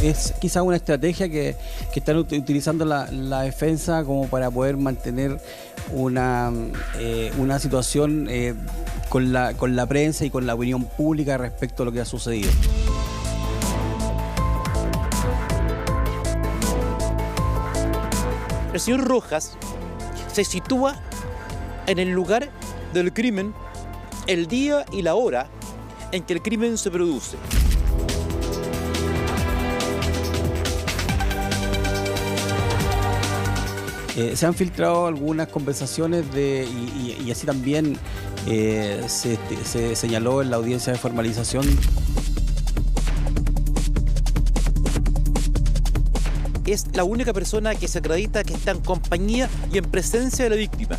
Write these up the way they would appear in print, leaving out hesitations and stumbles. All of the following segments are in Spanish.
Es quizá una estrategia que están utilizando la defensa como para poder mantener una situación con la prensa y con la opinión pública respecto a lo que ha sucedido. El señor Rojas se sitúa en el lugar del crimen, el día y la hora en que el crimen se produce. Se han filtrado algunas conversaciones y así también se señaló en la audiencia de formalización. Es la única persona que se acredita que está en compañía y en presencia de la víctima.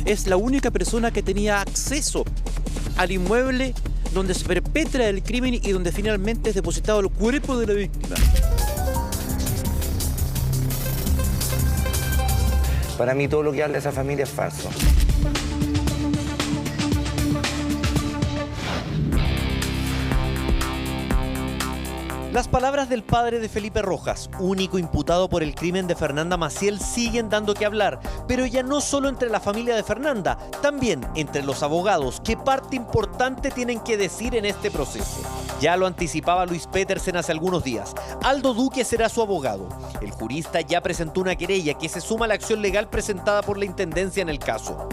Es la única persona que tenía acceso al inmueble donde se perpetra el crimen y donde finalmente es depositado el cuerpo de la víctima. Para mí todo lo que habla esa familia es falso. Las palabras del padre de Felipe Rojas, único imputado por el crimen de Fernanda Maciel, siguen dando que hablar, pero ya no solo entre la familia de Fernanda, también entre los abogados, que parte importante tienen que decir en este proceso. Ya lo anticipaba Luis Petersen hace algunos días. Aldo Duque será su abogado. El jurista ya presentó una querella que se suma a la acción legal presentada por la Intendencia en el caso.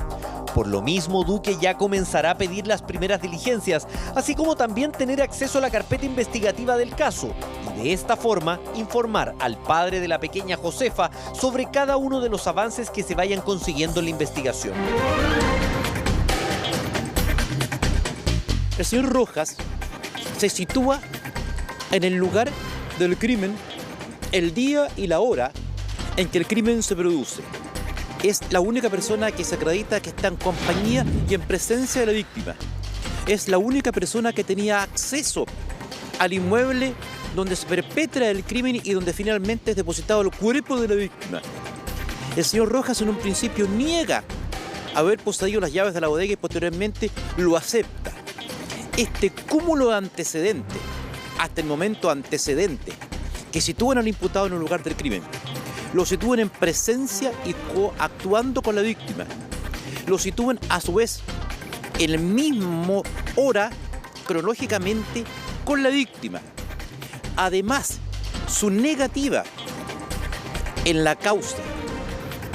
Por lo mismo, Duque ya comenzará a pedir las primeras diligencias, así como también tener acceso a la carpeta investigativa del caso y de esta forma informar al padre de la pequeña Josefa sobre cada uno de los avances que se vayan consiguiendo en la investigación. El señor Rojas se sitúa en el lugar del crimen, el día y la hora en que el crimen se produce. Es la única persona que se acredita que está en compañía y en presencia de la víctima. Es la única persona que tenía acceso al inmueble donde se perpetra el crimen y donde finalmente es depositado el cuerpo de la víctima. El señor Rojas en un principio niega haber poseído las llaves de la bodega y posteriormente lo acepta. Este cúmulo de antecedentes, hasta el momento antecedente, que sitúan al imputado en el lugar del crimen, lo sitúan en presencia y actuando con la víctima. Lo sitúan a su vez en el mismo hora cronológicamente con la víctima. Además, su negativa en la causa,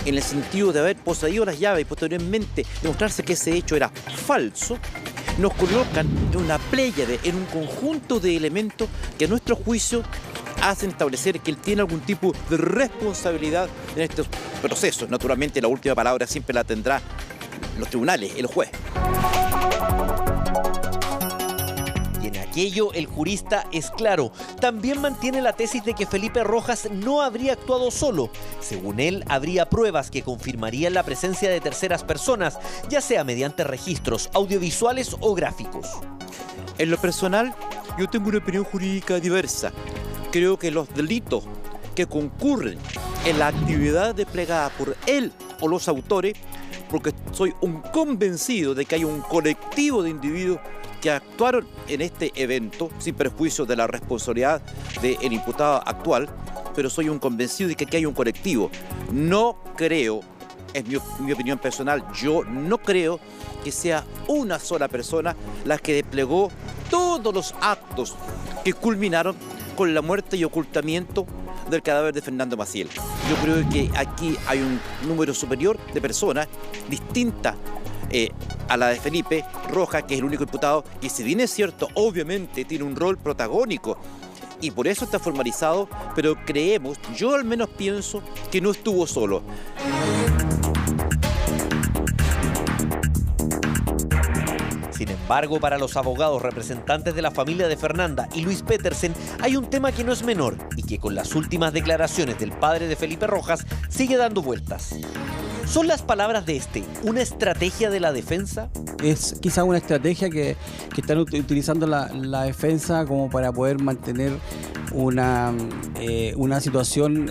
en el sentido de haber poseído las llaves y posteriormente demostrarse que ese hecho era falso, nos colocan en una pléyade, en un conjunto de elementos que a nuestro juicio hacen establecer que él tiene algún tipo de responsabilidad en estos procesos. Naturalmente, la última palabra siempre la tendrá los tribunales, el juez. Y en aquello el jurista es claro. También mantiene la tesis de que Felipe Rojas no habría actuado solo. Según él, habría pruebas que confirmarían la presencia de terceras personas, ya sea mediante registros audiovisuales o gráficos. En lo personal, yo tengo una opinión jurídica diversa. Creo que los delitos que concurren en la actividad desplegada por él o los autores, porque soy un convencido de que hay un colectivo de individuos que actuaron en este evento, sin perjuicio de la responsabilidad del imputado actual, pero soy un convencido de que aquí hay un colectivo. No creo, es mi opinión personal, yo no creo que sea una sola persona la que desplegó todos los actos que culminaron con la muerte y ocultamiento del cadáver de Fernanda Maciel. Yo creo que aquí hay un número superior de personas distintas a la de Felipe Rojas, que es el único imputado, y si bien es cierto, obviamente tiene un rol protagónico y por eso está formalizado, pero creemos, yo al menos pienso, que no estuvo solo. Sin embargo, para los abogados representantes de la familia de Fernanda y Luis Petersen, hay un tema que no es menor y que con las últimas declaraciones del padre de Felipe Rojas sigue dando vueltas. ¿Son las palabras de una estrategia de la defensa? Es quizá una estrategia que están utilizando la defensa como para poder mantener una situación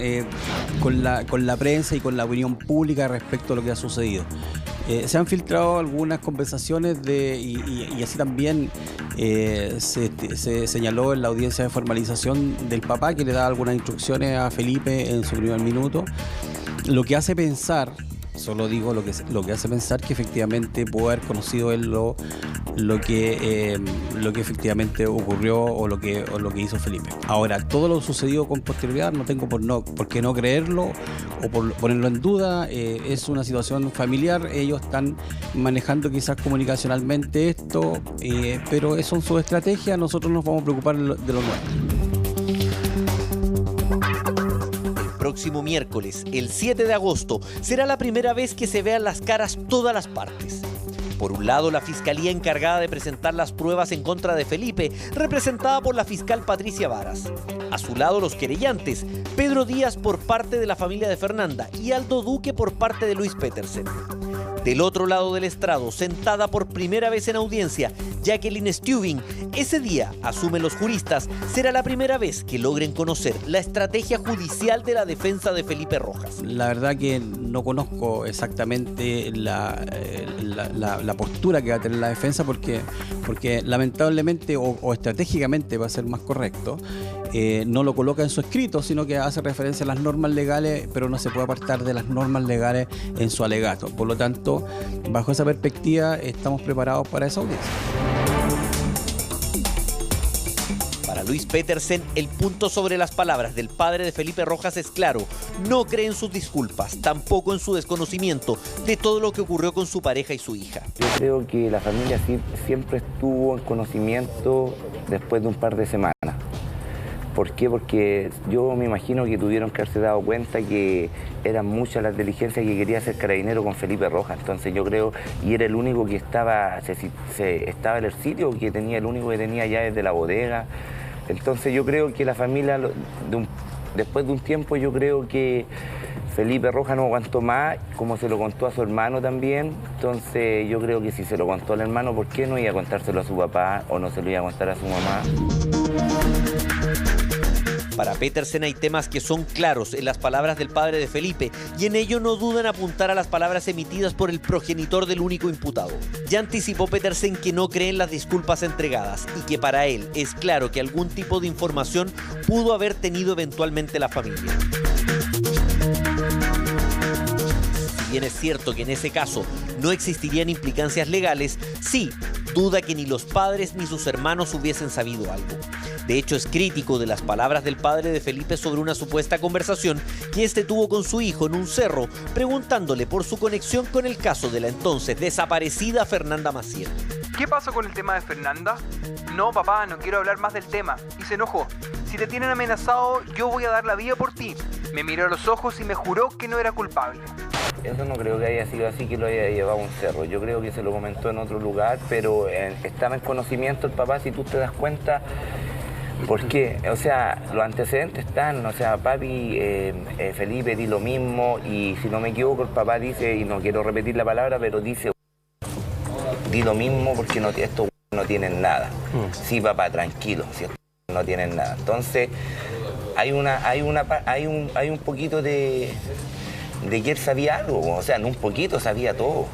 con la prensa y con la opinión pública respecto a lo que ha sucedido. Se han filtrado algunas conversaciones y así también se señaló en la audiencia de formalización del papá, que le da algunas instrucciones a Felipe en su primer minuto, lo que hace pensar, solo digo lo que hace pensar que efectivamente pudo haber conocido él lo que efectivamente ocurrió o lo que hizo Felipe. Ahora, todo lo sucedido con posterioridad no tengo por qué no creerlo o por ponerlo en duda. Es una situación familiar, ellos están manejando quizás comunicacionalmente esto, pero son sus estrategias, nosotros nos vamos a preocupar de lo nuestro. Próximo miércoles, el 7 de agosto, será la primera vez que se vean las caras todas las partes. Por un lado, la fiscalía encargada de presentar las pruebas en contra de Felipe, representada por la fiscal Patricia Varas. A su lado, los querellantes, Pedro Díaz por parte de la familia de Fernanda y Aldo Duque por parte de Luis Petersen. Del otro lado del estrado, sentada por primera vez en audiencia, Jacqueline Stubing, ese día, asumen los juristas, será la primera vez que logren conocer la estrategia judicial de la defensa de Felipe Rojas. La verdad que no conozco exactamente la postura que va a tener la defensa porque lamentablemente o estratégicamente, va a ser más correcto, no lo coloca en su escrito, sino que hace referencia a las normas legales, pero no se puede apartar de las normas legales en su alegato. Por lo tanto, bajo esa perspectiva, estamos preparados para esa audiencia. Para Luis Petersen, el punto sobre las palabras del padre de Felipe Rojas es claro. No cree en sus disculpas, tampoco en su desconocimiento de todo lo que ocurrió con su pareja y su hija. Yo creo que la familia siempre estuvo en conocimiento después de un par de semanas. ¿Por qué? Porque yo me imagino que tuvieron que haberse dado cuenta que eran muchas las diligencias que quería hacer Carabinero con Felipe Rojas. Entonces yo creo, y era el único que estaba en el sitio, que tenía el único que tenía llaves de la bodega. Entonces yo creo que la familia, después de un tiempo, yo creo que Felipe Rojas no aguantó más, como se lo contó a su hermano también. Entonces yo creo que si se lo contó al hermano, ¿por qué no iba a contárselo a su papá o no se lo iba a contar a su mamá? Para Petersen hay temas que son claros en las palabras del padre de Felipe y en ello no dudan apuntar a las palabras emitidas por el progenitor del único imputado. Ya anticipó Petersen que no cree en las disculpas entregadas y que para él es claro que algún tipo de información pudo haber tenido eventualmente la familia. Si bien es cierto que en ese caso no existirían implicancias legales, sí, duda que ni los padres ni sus hermanos hubiesen sabido algo. De hecho, es crítico de las palabras del padre de Felipe sobre una supuesta conversación que este tuvo con su hijo en un cerro, preguntándole por su conexión con el caso de la entonces desaparecida Fernanda Maciel. ¿Qué pasó con el tema de Fernanda? No, papá, no quiero hablar más del tema. Y se enojó. Si te tienen amenazado, yo voy a dar la vida por ti. Me miró a los ojos y me juró que no era culpable. Eso no creo que haya sido así, que lo haya llevado a un cerro. Yo creo que se lo comentó en otro lugar, pero estaba en conocimiento el papá, si tú te das cuenta. Porque, o sea, los antecedentes están, o sea, papi, Felipe di lo mismo, y si no me equivoco el papá dice, y no quiero repetir la palabra, pero dice, di lo mismo porque estos no tienen nada. Sí, papá, tranquilo, si estos no tienen nada. Entonces, hay un poquito de que él sabía algo, o sea, no un poquito, sabía todo.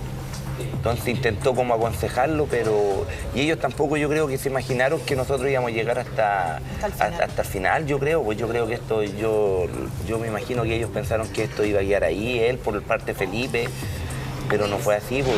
Entonces intentó como aconsejarlo, pero... Y ellos tampoco, yo creo que se imaginaron que nosotros íbamos a llegar hasta el final, yo creo. Pues yo creo que esto, yo me imagino que ellos pensaron que esto iba a quedar ahí, él por parte de Felipe, pero no fue así, pues.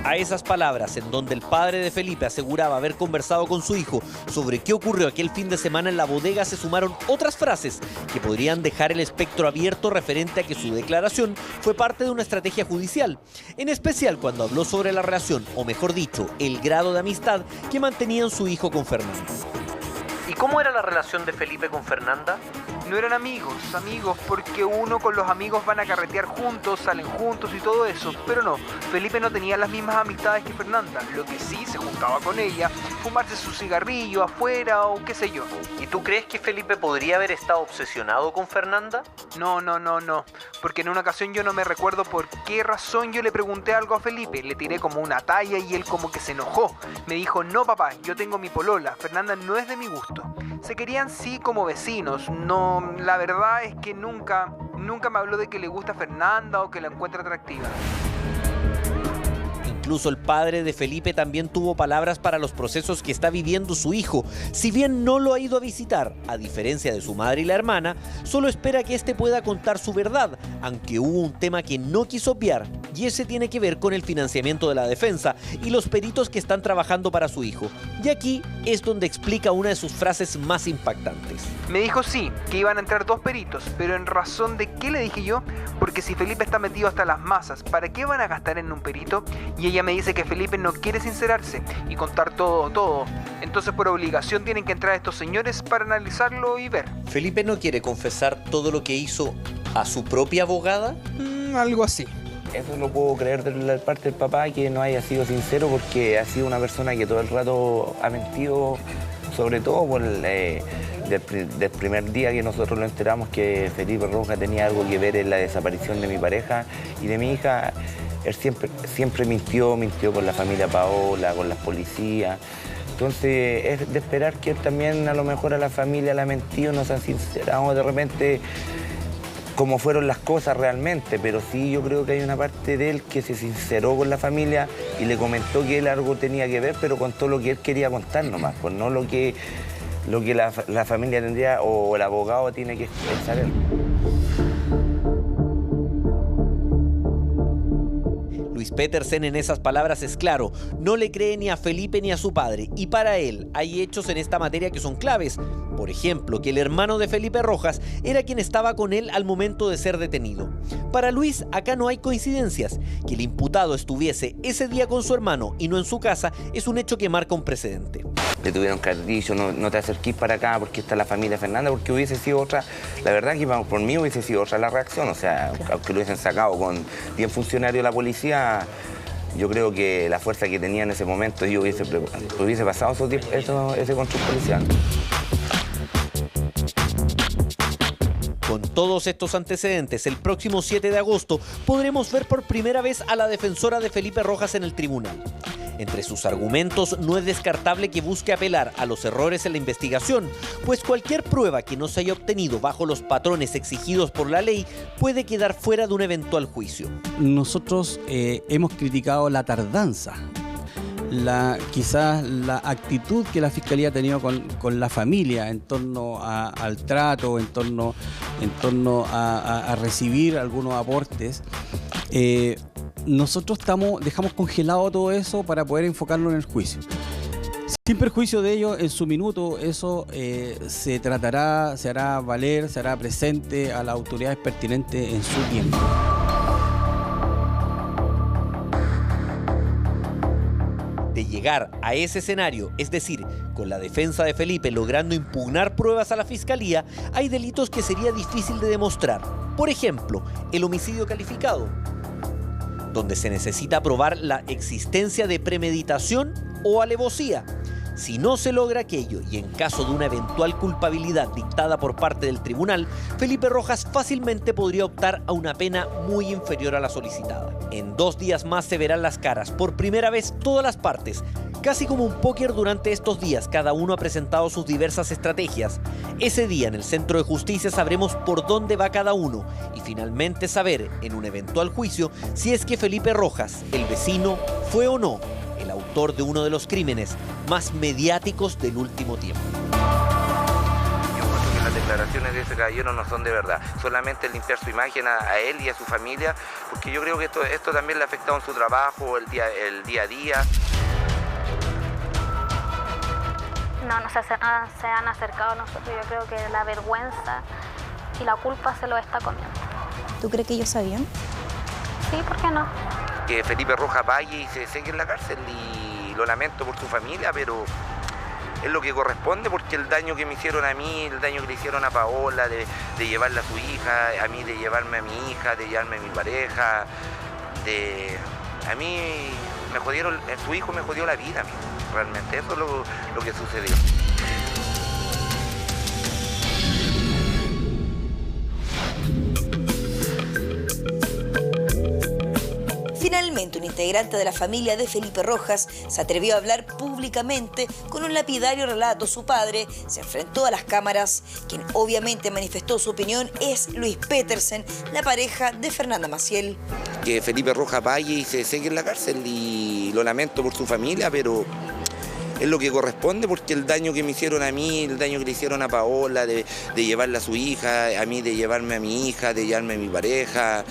A esas palabras, en donde el padre de Felipe aseguraba haber conversado con su hijo sobre qué ocurrió aquel fin de semana en la bodega, se sumaron otras frases que podrían dejar el espectro abierto referente a que su declaración fue parte de una estrategia judicial, en especial cuando habló sobre la relación, o mejor dicho, el grado de amistad que mantenían su hijo con Fernanda. ¿Y cómo era la relación de Felipe con Fernanda? No eran amigos, porque uno con los amigos van a carretear juntos, salen juntos y todo eso, pero no, Felipe no tenía las mismas amistades que Fernanda, lo que sí se juntaba con ella, fumarse su cigarrillo afuera o qué sé yo. ¿Y tú crees que Felipe podría haber estado obsesionado con Fernanda? No, porque en una ocasión yo no me recuerdo por qué razón yo le pregunté algo a Felipe, le tiré como una talla y él como que se enojó, me dijo, no papá, yo tengo mi polola, Fernanda no es de mi gusto. Se querían sí como vecinos, no, la verdad es que nunca Nunca me habló de que le gusta Fernanda o que la encuentra atractiva. Incluso el padre de Felipe también tuvo palabras para los procesos que está viviendo su hijo. Si bien no lo ha ido a visitar, a diferencia de su madre y la hermana, solo espera que éste pueda contar su verdad, aunque hubo un tema que no quiso obviar, y ese tiene que ver con el financiamiento de la defensa y los peritos que están trabajando para su hijo. Y aquí es donde explica una de sus frases más impactantes. Me dijo sí, que iban a entrar 2 peritos, pero ¿en razón de qué le dije yo? Porque si Felipe está metido hasta las masas, ¿para qué van a gastar en un perito? Y ella me dice que Felipe no quiere sincerarse y contar todo. Entonces por obligación tienen que entrar estos señores para analizarlo y ver. ¿Felipe no quiere confesar todo lo que hizo a su propia abogada? Algo así. Eso lo puedo creer de la parte del papá, que no haya sido sincero, porque ha sido una persona que todo el rato ha mentido, sobre todo por del primer día que nosotros lo enteramos que Felipe Rojas tenía algo que ver en la desaparición de mi pareja y de mi hija. Él siempre mintió con la familia Paola, con las policías. Entonces es de esperar que él también a lo mejor a la familia la ha mentido, no se han sincerado de repente cómo fueron las cosas realmente, pero sí yo creo que hay una parte de él que se sinceró con la familia y le comentó que él algo tenía que ver, pero contó lo que él quería contar nomás, pues no lo que la familia tendría o el abogado tiene que saber. Luis Petersen en esas palabras es claro, no le cree ni a Felipe ni a su padre, y para él hay hechos en esta materia que son claves. Por ejemplo, que el hermano de Felipe Rojas era quien estaba con él al momento de ser detenido. Para Luis, acá no hay coincidencias. Que el imputado estuviese ese día con su hermano y no en su casa es un hecho que marca un precedente. Le tuvieron que haber dicho, no te acerquís para acá porque está la familia Fernanda, porque hubiese sido otra, la verdad que por mí hubiese sido otra la reacción, o sea, aunque lo hubiesen sacado con 10 funcionarios de la policía, yo creo que la fuerza que tenía en ese momento yo hubiese pasado ese control policial. Con todos estos antecedentes, el próximo 7 de agosto podremos ver por primera vez a la defensora de Felipe Rojas en el tribunal. Entre sus argumentos no es descartable que busque apelar a los errores en la investigación, pues cualquier prueba que no se haya obtenido bajo los patrones exigidos por la ley puede quedar fuera de un eventual juicio. Nosotros hemos criticado la tardanza, quizás la actitud que la Fiscalía ha tenido con la familia en torno al trato, en torno a recibir algunos aportes. Nosotros dejamos congelado todo eso para poder enfocarlo en el juicio. Sin perjuicio de ello, en su minuto eso se hará valer, se hará presente a las autoridades pertinentes en su tiempo. De llegar a ese escenario, es decir, con la defensa de Felipe logrando impugnar pruebas a la Fiscalía, hay delitos que sería difícil de demostrar. Por ejemplo, el homicidio calificado, donde se necesita probar la existencia de premeditación o alevosía. Si no se logra aquello y en caso de una eventual culpabilidad dictada por parte del tribunal, Felipe Rojas fácilmente podría optar a una pena muy inferior a la solicitada. En 2 días más se verán las caras, por primera vez todas las partes. Casi como un póker durante estos días, cada uno ha presentado sus diversas estrategias. Ese día en el Centro de Justicia sabremos por dónde va cada uno y finalmente saber, en un eventual juicio, si es que Felipe Rojas, el vecino, fue o no el autor de uno de los crímenes más mediáticos del último tiempo. Yo creo que las declaraciones de ese caballero no son de verdad, solamente limpiar su imagen a él y a su familia, porque yo creo que esto también le ha afectado en su trabajo, el día a día. No se han acercado a nosotros. Yo creo que la vergüenza y la culpa se lo está comiendo. ¿Tú crees que ellos sabían? Sí, ¿por qué no? Que Felipe Rojas vaya y se seque en la cárcel, y lo lamento por su familia, pero es lo que corresponde, porque el daño que me hicieron a mí, el daño que le hicieron a Paola, de llevarla a su hija, a mí de llevarme a mi hija, de llevarme a mi pareja, a mí me jodieron, su hijo me jodió la vida a mí, realmente, eso es lo que sucedió. Finalmente Finalmente, un integrante de la familia de Felipe Rojas se atrevió a hablar públicamente. Con un lapidario relato, su padre se enfrentó a las cámaras. Quien obviamente manifestó su opinión es Luis Petersen, la pareja de Fernanda Maciel. Que Felipe Rojas vaya y se seque en la cárcel, y lo lamento por su familia, pero es lo que corresponde, porque el daño que me hicieron a mí, el daño que le hicieron a Paola, de llevarla a su hija, a mí de llevarme a mi hija, de llevarme a mi pareja,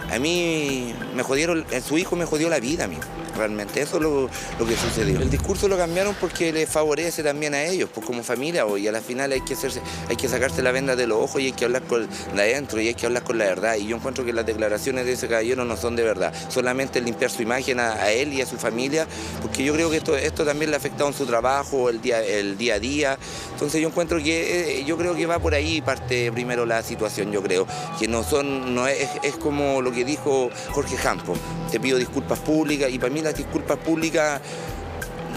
a mí me jodieron, su hijo me jodió la vida a mí, realmente, eso es lo que sucedió. El discurso lo cambiaron porque les favorece también a ellos, pues como familia hoy, a la final hay que sacarse la venda de los ojos y hay que hablar con de adentro y hay que hablar con la verdad. Y yo encuentro que las declaraciones de ese caballero no son de verdad, solamente limpiar su imagen a él y a su familia, porque yo creo que esto también le ha afectado en su trabajo, el día a día. Entonces yo creo que va por ahí parte primero la situación, yo creo, que es como lo que dijo Jorge Campos, te pido disculpas públicas, y para mí las disculpas públicas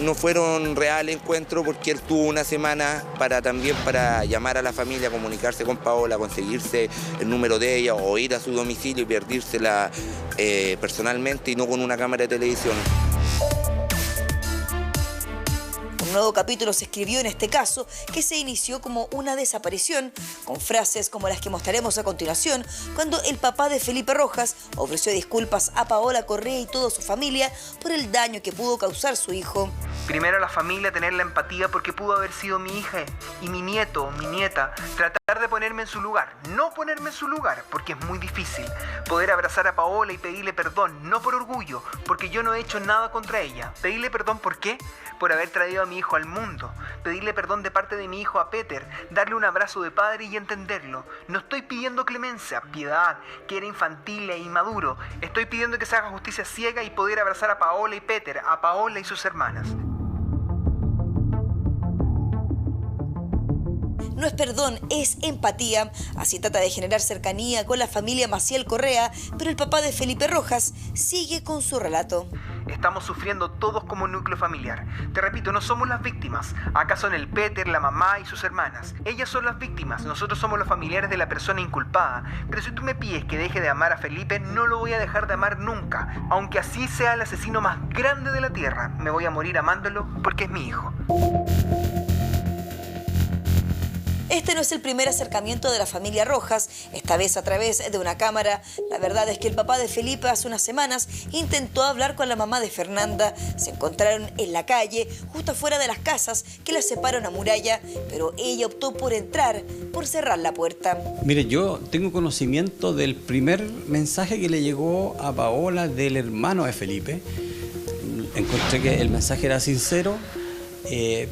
no fueron real encuentro, porque él tuvo una semana para llamar a la familia, comunicarse con Paola, conseguirse el número de ella o ir a su domicilio y perdírsela personalmente y no con una cámara de televisión. Un nuevo capítulo se escribió en este caso, que se inició como una desaparición, con frases como las que mostraremos a continuación, cuando el papá de Felipe Rojas ofreció disculpas a Paola Correa y toda su familia por el daño que pudo causar su hijo. Primero a la familia tener la empatía porque pudo haber sido mi hija y mi nieto, mi nieta. Tratar de ponerme en su lugar, no ponerme en su lugar, porque es muy difícil. Poder abrazar a Paola y pedirle perdón, no por orgullo, porque yo no he hecho nada contra ella. Pedirle perdón, ¿por qué? Por haber traído a mi hijo al mundo. Pedirle perdón de parte de mi hijo a Peter, darle un abrazo de padre y entenderlo. No estoy pidiendo clemencia, piedad, que era infantil e inmaduro. Estoy pidiendo que se haga justicia ciega y poder abrazar a Paola y Peter, a Paola y sus hermanas. No es perdón, es empatía. Así trata de generar cercanía con la familia Maciel Correa, pero el papá de Felipe Rojas sigue con su relato. Estamos sufriendo todos como núcleo familiar. Te repito, no somos las víctimas. Acá son el Peter, la mamá y sus hermanas. Ellas son las víctimas, nosotros somos los familiares de la persona inculpada. Pero si tú me pides que deje de amar a Felipe, no lo voy a dejar de amar nunca. Aunque así sea el asesino más grande de la tierra, me voy a morir amándolo porque es mi hijo. Este no es el primer acercamiento de la familia Rojas, esta vez a través de una cámara. La verdad es que el papá de Felipe hace unas semanas intentó hablar con la mamá de Fernanda. Se encontraron en la calle, justo afuera de las casas que las separa una muralla, pero ella optó por entrar, por cerrar la puerta. Mire, yo tengo conocimiento del primer mensaje que le llegó a Paola del hermano de Felipe. Encontré que el mensaje era sincero.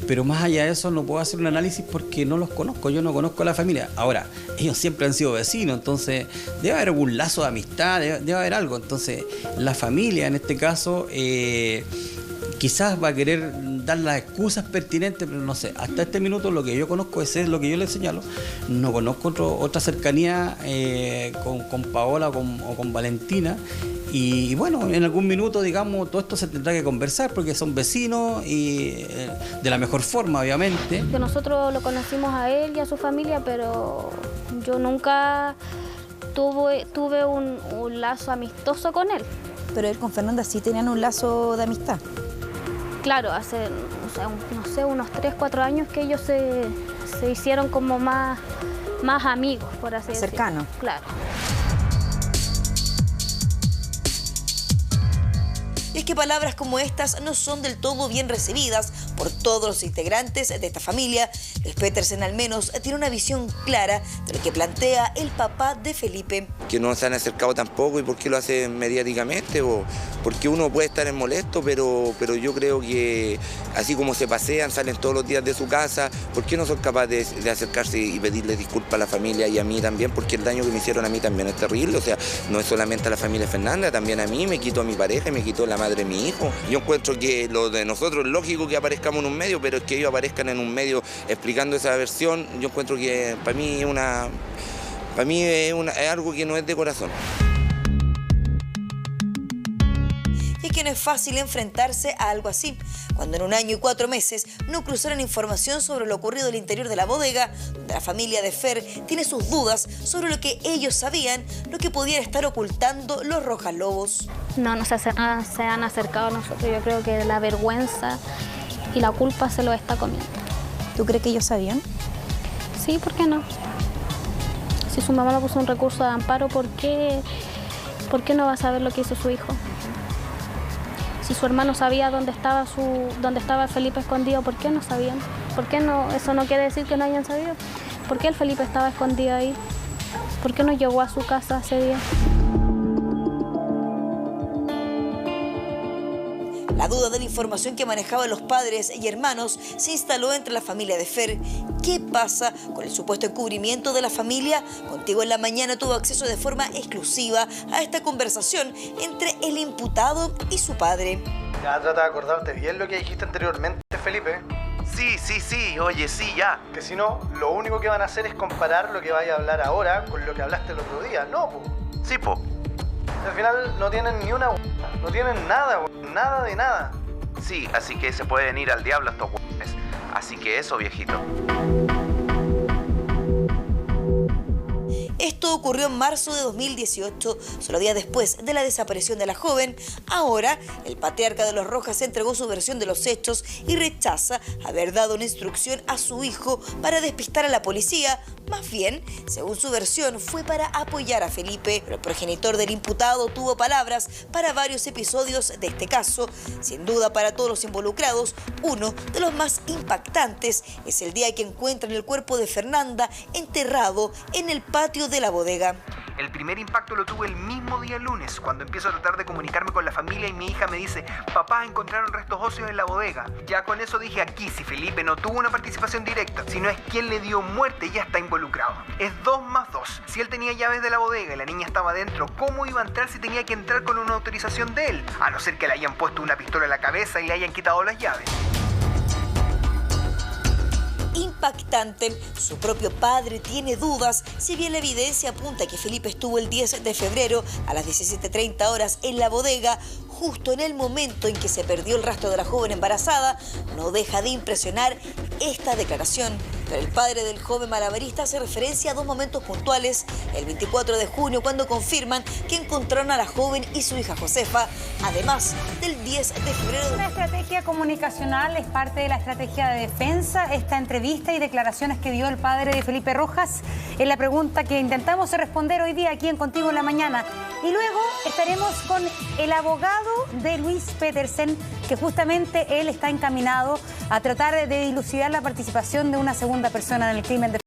Pero más allá de eso no puedo hacer un análisis porque no los conozco, yo no conozco a la familia. Ahora, ellos siempre han sido vecinos, entonces debe haber algún lazo de amistad, debe haber algo. Entonces, la familia en este caso quizás va a querer dar las excusas pertinentes, pero no sé, hasta este minuto lo que yo conozco es lo que yo le señalo. No conozco otra cercanía con Paola o con Valentina. Y bueno, en algún minuto, digamos, todo esto se tendrá que conversar porque son vecinos y de la mejor forma, obviamente. Que nosotros lo conocimos a él y a su familia, pero yo nunca tuve un lazo amistoso con él. Pero él con Fernanda sí tenían un lazo de amistad. Claro, hace, no sé, unos 3, 4 años que ellos se hicieron como más amigos, por así decirlo. Cercanos. Claro. Y es que palabras como estas no son del todo bien recibidas por todos los integrantes de esta familia. Luis Petersen al menos tiene una visión clara de lo que plantea el papá de Felipe. Que no se han acercado tampoco, y por qué lo hacen mediáticamente, o porque uno puede estar en molesto, pero yo creo que así como se pasean, salen todos los días de su casa, ¿por qué no son capaces de acercarse y pedirle disculpas a la familia y a mí también? Porque el daño que me hicieron a mí también es terrible, o sea, no es solamente a la familia Fernanda, también a mí, me quitó a mi pareja y me quitó la madre de mi hijo. Yo encuentro que lo de nosotros es lógico que aparezcamos en un medio, pero es que ellos aparezcan en un medio explicando esa versión, yo encuentro que para mí es algo que no es de corazón. Y es porque no es fácil enfrentarse a algo así, cuando en 1 año y 4 meses no cruzaron información sobre lo ocurrido al interior de la bodega, donde la familia de Fer tiene sus dudas sobre lo que ellos sabían, lo que podían estar ocultando los Rojas Lobos. No se han acercado a nosotros. Yo creo que la vergüenza y la culpa se lo está comiendo. ¿Tú crees que ellos sabían? Sí, ¿por qué no? Si su mamá le puso un recurso de amparo, ¿por qué no va a saber lo que hizo su hijo? Si su hermano sabía dónde estaba Felipe escondido, ¿por qué no sabían? ¿Por qué no? Eso no quiere decir que no hayan sabido. ¿Por qué el Felipe estaba escondido ahí? ¿Por qué no llegó a su casa ese día? La duda de la información que manejaban los padres y hermanos se instaló entre la familia de Fer. ¿Qué pasa con el supuesto encubrimiento de la familia? Contigo en la Mañana tuvo acceso de forma exclusiva a esta conversación entre el imputado y su padre. Ya trata de acordarte bien lo que dijiste anteriormente, Felipe. Sí, oye, sí, ya. Que si no, lo único que van a hacer es comparar lo que vaya a hablar ahora con lo que hablaste el otro día. No, po. Sí, po. Al final no tienen ni una no tienen nada, nada de nada. Sí, así que se pueden ir al diablo estos hueones. Así que eso, viejito. Esto ocurrió en marzo de 2018, solo días después de la desaparición de la joven. Ahora, el patriarca de los Rojas entregó su versión de los hechos y rechaza haber dado una instrucción a su hijo para despistar a la policía. Más bien, según su versión, fue para apoyar a Felipe. Pero el progenitor del imputado tuvo palabras para varios episodios de este caso. Sin duda, para todos los involucrados, uno de los más impactantes es el día que encuentran el cuerpo de Fernanda enterrado en el patio de la bodega. El primer impacto lo tuve el mismo día lunes, cuando empiezo a tratar de comunicarme con la familia y mi hija me dice: papá, encontraron restos óseos en la bodega. Ya con eso dije, aquí si Felipe no tuvo una participación directa, sino es quien le dio muerte, ya está involucrado. Es 2 más 2. Si él tenía llaves de la bodega y la niña estaba dentro, ¿cómo iba a entrar si tenía que entrar con una autorización de él? A no ser que le hayan puesto una pistola en la cabeza y le hayan quitado las llaves. Impactante. Su propio padre tiene dudas, si bien la evidencia apunta que Felipe estuvo el 10 de febrero a las 17:30 horas en la bodega, justo en el momento en que se perdió el rastro de la joven embarazada. No deja de impresionar esta declaración. Pero el padre del joven malabarista hace referencia a 2 momentos puntuales. El 24 de junio, cuando confirman que encontraron a la joven y su hija Josefa, además del 10 de febrero. Una estrategia comunicacional es parte de la estrategia de defensa. Esta entrevista y declaraciones que dio el padre de Felipe Rojas es la pregunta que intentamos responder hoy día aquí en Contigo en la Mañana. Y luego estaremos con el abogado de Luis Petersen, que justamente él está encaminado a tratar de dilucidar la participación de una segunda persona en el crimen de